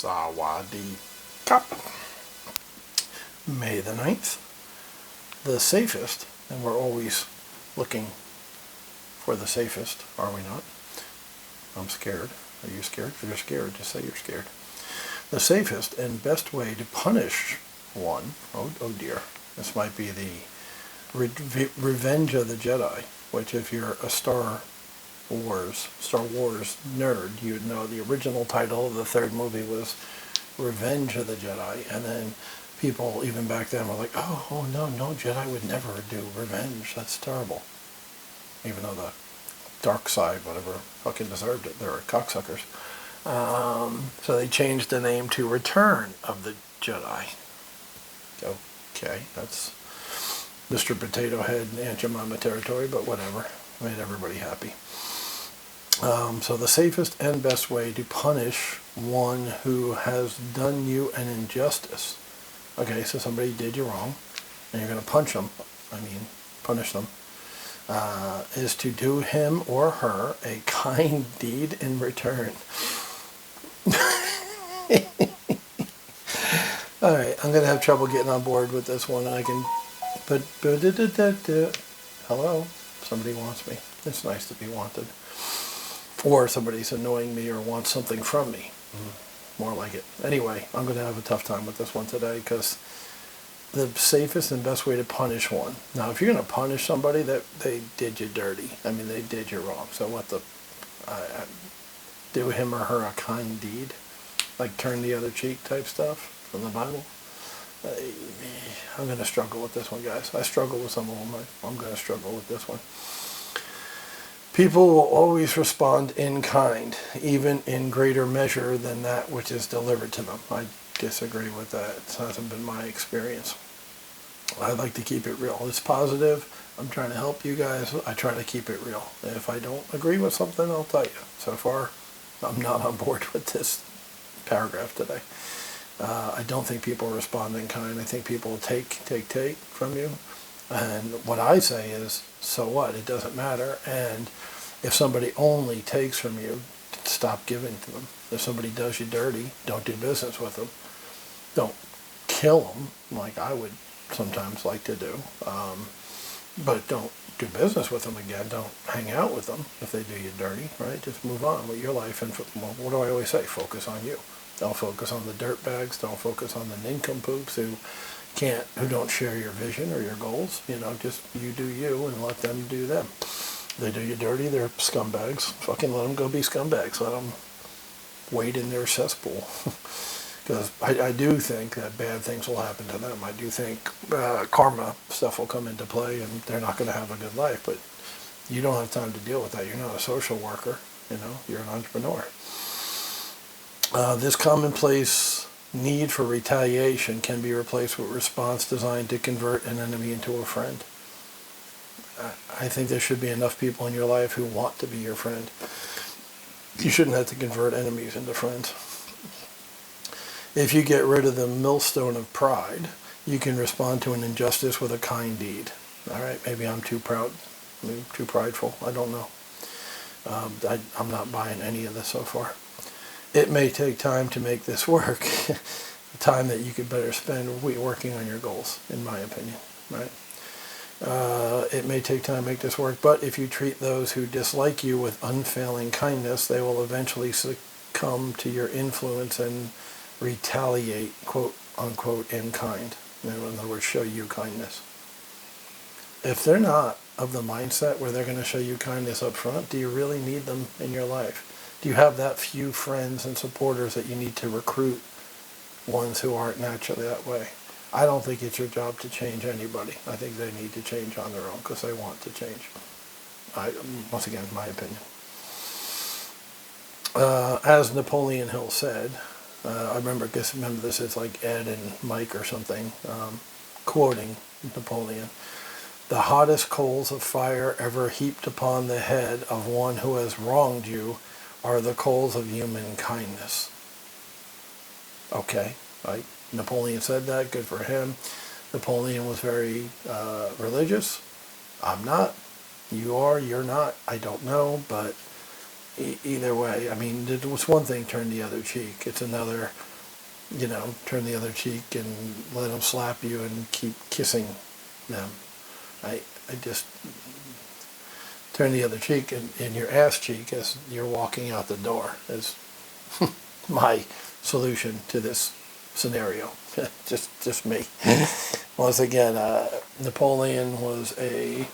Sawadee Cup. May the 9th. The safest, and we're always looking for the safest, are we not? I'm scared. Are you scared? If you're scared, just say you're scared. The safest and best way to punish one, oh dear, this might be the Revenge of the Jedi, which if you're a Star Wars nerd, you'd know the original title of the third movie was Revenge of the Jedi, and then people even back then were like, oh no, Jedi would never do revenge, that's terrible. Even though the dark side, whatever, fucking deserved it, they were cocksuckers. So they changed the name to Return of the Jedi. Okay, that's Mr. Potato Head and Aunt Jemima territory, but whatever, made everybody happy. So the safest and best way to punish one who has done you an injustice. Okay, so somebody did you wrong, and you're going to punish them, is to do him or her a kind deed in return. Alright, I'm going to have trouble getting on board with this one. Hello, somebody wants me. It's nice to be wanted. Or somebody's annoying me or wants something from me. More like it. Anyway, I'm going to have a tough time with this one today because the safest and best way to punish one. Now, if you're going to punish somebody, that they did you dirty. I mean, they did you wrong. So what the... do him or her a kind deed? Like turn the other cheek type stuff from the Bible? I'm going to struggle with this one, guys. I struggle with some of them. I'm going to struggle with this one. People will always respond in kind, even in greater measure than that which is delivered to them. I disagree with that. It hasn't been my experience. I like to keep it real. It's positive. I'm trying to help you guys. I try to keep it real. If I don't agree with something, I'll tell you. So far, I'm not on board with this paragraph today. I don't think people respond in kind. I think people take from you. And what I say is, so what? It doesn't matter. And if somebody only takes from you, stop giving to them. If somebody does you dirty, don't do business with them. Don't kill them like I would sometimes like to do. But don't do business with them again. Don't hang out with them if they do you dirty, right? Just move on with your life. And what do I always say? Focus on you. Don't focus on the dirtbags. Don't focus on the nincompoops who don't share your vision or your goals. Just you do you and let them do them. They do you dirty, they're scumbags. Fucking let them go be scumbags. Let them wade in their cesspool. Because I do think that bad things will happen to them. I do think karma stuff will come into play and they're not going to have a good life. But you don't have time to deal with that. You're not a social worker. You're an entrepreneur. This commonplace need for retaliation can be replaced with response designed to convert an enemy into a friend. I think there should be enough people in your life who want to be your friend. You shouldn't have to convert enemies into friends. If you get rid of the millstone of pride, you can respond to an injustice with a kind deed. All right, maybe I'm too proud, maybe too prideful. I don't know. I'm not buying any of this so far. It may take time to make this work. Time that you could better spend working on your goals, in my opinion, right? It may take time to make this work, but if you treat those who dislike you with unfailing kindness, they will eventually succumb to your influence and retaliate, quote unquote, in kind. In other words, show you kindness. If they're not of the mindset where they're going to show you kindness up front, do you really need them in your life? Do you have that few friends and supporters that you need to recruit ones who aren't naturally that way? I don't think it's your job to change anybody. I think they need to change on their own because they want to change. Once again, my opinion. As Napoleon Hill said, I remember this is like Ed and Mike or something, quoting Napoleon, "The hottest coals of fire ever heaped upon the head of one who has wronged you are the coals of human kindness." Okay, right? Napoleon said that, good for him. Napoleon was very religious. I'm not. You are, you're not. I don't know, but either way, I mean, it was one thing, turn the other cheek. It's another, turn the other cheek and let them slap you and keep kissing them. I just turn the other cheek in your ass cheek as you're walking out the door is my solution to this scenario. just me. Once again, Napoleon was a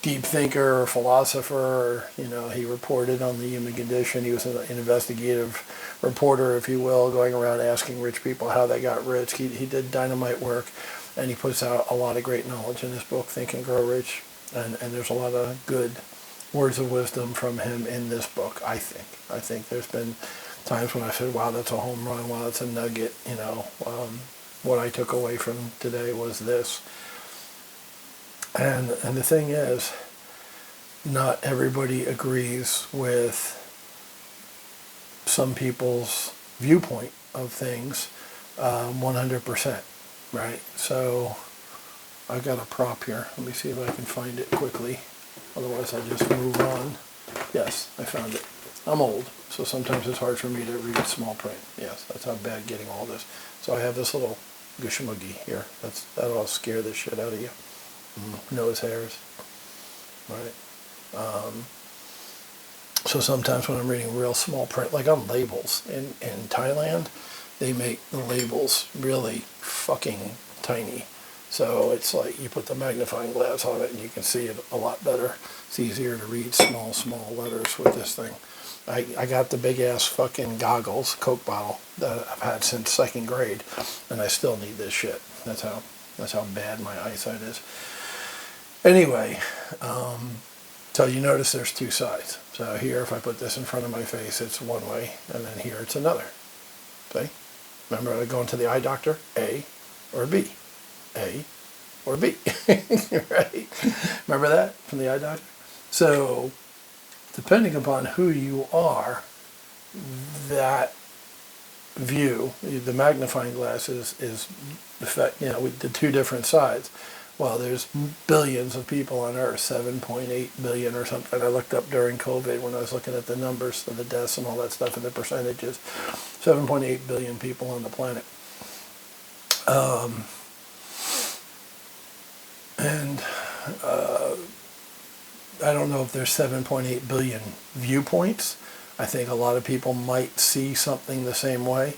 deep thinker, philosopher. He reported on the human condition. He was an investigative reporter, if you will, going around asking rich people how they got rich. He did dynamite work, and he puts out a lot of great knowledge in his book, Think and Grow Rich. And there's a lot of good words of wisdom from him in this book, I think. I think there's been times when I said, wow, that's a home run, wow, that's a nugget. What I took away from today was this. And the thing is, not everybody agrees with some people's viewpoint of things 100%, right? So I've got a prop here. Let me see if I can find it quickly. Otherwise, I'll just move on. Yes, I found it. I'm old, so sometimes it's hard for me to read small print. Yes, that's how bad getting all this. So I have this little gushmuggy here. That'll scare the shit out of you. Nose hairs, right? So sometimes when I'm reading real small print, like on labels in Thailand, they make the labels really fucking tiny. So it's like you put the magnifying glass on it and you can see it a lot better. It's easier to read small letters with this thing. I got the big ass fucking goggles, Coke bottle, that I've had since second grade, and I still need this shit. That's how bad my eyesight is. Anyway, so you notice there's two sides. So here, if I put this in front of my face, it's one way, and then here it's another. See? Remember going to the eye doctor? A or B. A or B. Right? Remember that from the eye doctor? So, depending upon who you are, that view, the magnifying glass is with the two different sides. Well, there's billions of people on Earth, 7.8 billion or something. I looked up during COVID when I was looking at the numbers of the deaths and all that stuff and the percentages. 7.8 billion people on the planet. I don't know if there's 7.8 billion viewpoints. I think a lot of people might see something the same way.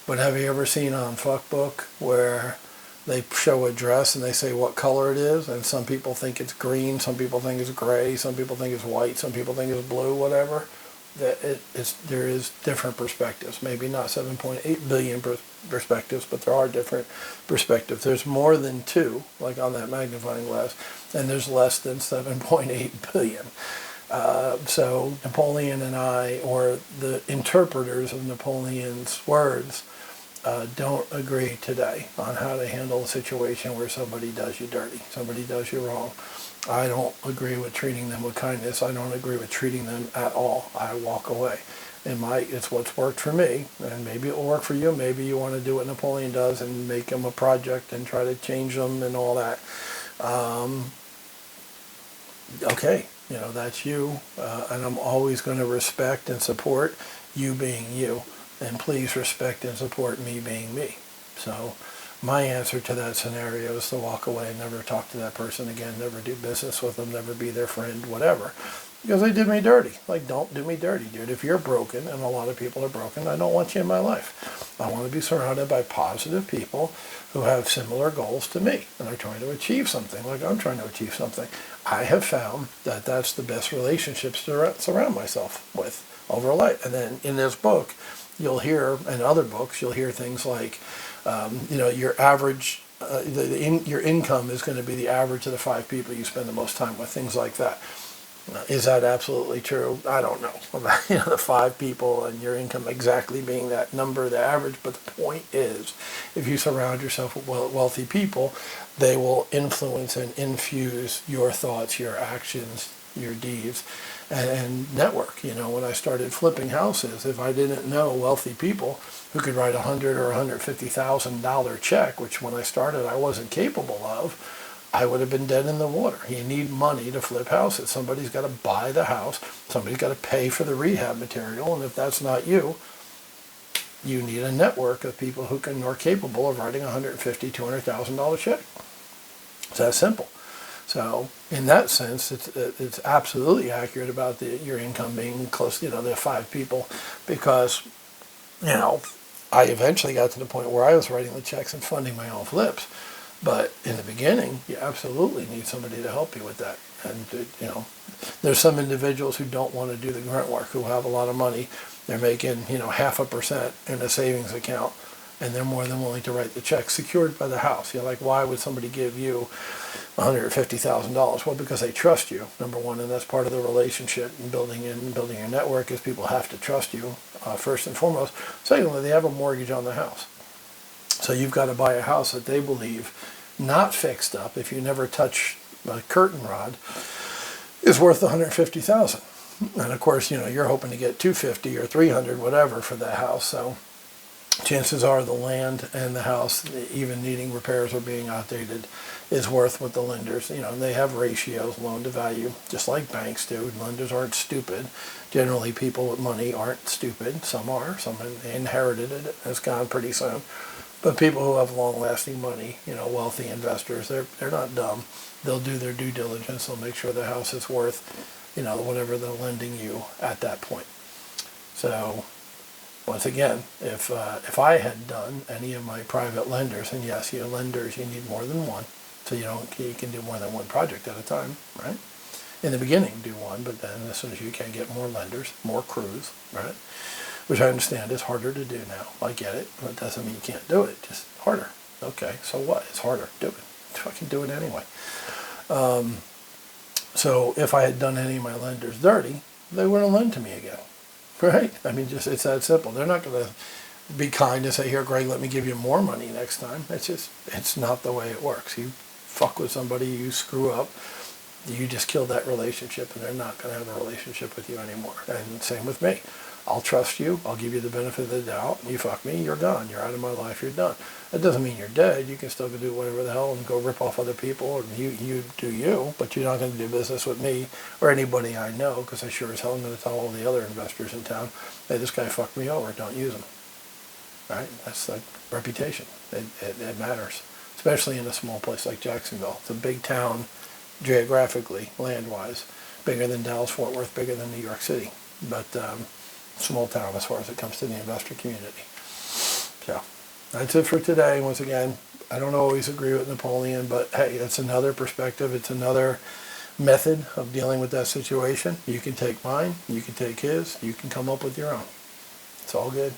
But have you ever seen on Fuckbook where they show a dress and they say what color it is, and some people think it's green, some people think it's gray, some people think it's white, some people think it's blue, whatever. There is different perspectives. Maybe not 7.8 billion perspectives, but there are different perspectives. There's more than two, like on that magnifying glass, and there's less than 7.8 billion. So Napoleon and I, or the interpreters of Napoleon's words, don't agree today on how to handle a situation where somebody does you dirty, somebody does you wrong. I don't agree with treating them with kindness. I don't agree with treating them at all. I walk away. It's what's worked for me, and maybe it will work for you. Maybe you want to do what Napoleon does and make them a project and try to change them and all that. Okay, that's you, and I'm always going to respect and support you being you. And please respect and support me being me. So my answer to that scenario is to walk away and never talk to that person again, never do business with them, never be their friend, whatever. Because they did me dirty. Like, don't do me dirty, dude. If you're broken, and a lot of people are broken, I don't want you in my life. I want to be surrounded by positive people who have similar goals to me and are trying to achieve something like I'm trying to achieve something. I have found that that's the best relationships to surround myself with over life. And then in this book, you'll hear, in other books, you'll hear things like, your average, your income is going to be the average of the 5 people you spend the most time with, things like that. Is that absolutely true? I don't know about the 5 people and your income exactly being that number, the average. But the point is, if you surround yourself with wealthy people, they will influence and infuse your thoughts, your actions, your deeds, and network. When I started flipping houses, if I didn't know wealthy people who could write $100,000 or $150,000 check, which when I started I wasn't capable of, I would have been dead in the water. You need money to flip houses. Somebody's got to buy the house. Somebody's got to pay for the rehab material. And if that's not you, you need a network of people who are capable of writing $150,000, $200,000 check. It's that simple. So in that sense, it's absolutely accurate about your income being close, the 5 people, because, I eventually got to the point where I was writing the checks and funding my own flips. But in the beginning, you absolutely need somebody to help you with that. And, there's some individuals who don't want to do the grunt work, who have a lot of money. They're making, 0.5% in a savings account, and they're more than willing to write the check secured by the house. You're like, why would somebody give you $150,000? Well, because they trust you, number one, and that's part of the relationship and building your network is people have to trust you, first and foremost. Secondly, they have a mortgage on the house. So you've got to buy a house that they believe, not fixed up, if you never touch a curtain rod, is worth $150,000. And of course, you're hoping to get $250 or $300, whatever, for that house. So chances are the land and the house, even needing repairs or being outdated, is worth what the lenders, they have ratios, loan to value, just like banks do. Lenders aren't stupid. Generally, people with money aren't stupid. Some are. Some inherited it. It's gone pretty soon. But people who have long-lasting money, wealthy investors, they're not dumb. They'll do their due diligence. They'll make sure the house is worth, whatever they're lending you at that point. So, once again, if I had done any of my private lenders, and yes, lenders, you need more than one, so you can do more than one project at a time, right? In the beginning, do one, but then as soon as you can get more lenders, more crews, right? Which I understand is harder to do now. I get it, but it doesn't mean you can't do it. Just harder. Okay, so what? It's harder. Do it. Fucking do it anyway. So if I had done any of my lenders dirty, they wouldn't lend to me again. Right? I mean, just it's that simple. They're not going to be kind and say, here, Greg, let me give you more money next time. It's not the way it works. You fuck with somebody, you screw up, you just kill that relationship, and they're not going to have a relationship with you anymore. And same with me. I'll trust you. I'll give you the benefit of the doubt. You fuck me, you're gone. You're out of my life. You're done. That doesn't mean you're dead. You can still go do whatever the hell and go rip off other people, and you do you. But you're not going to do business with me or anybody I know, because I sure as hell am going to tell all the other investors in town, hey, this guy fucked me over. Don't use him. Right? That's like reputation. It matters, especially in a small place like Jacksonville. It's a big town geographically, land-wise, bigger than Dallas-Fort Worth, bigger than New York City. But small town as far as it comes to the investor community. So that's it for today. Once again, I don't always agree with Napoleon, but hey, it's another perspective. It's another method of dealing with that situation. You can take mine, you can take his, you can come up with your own. It's all good.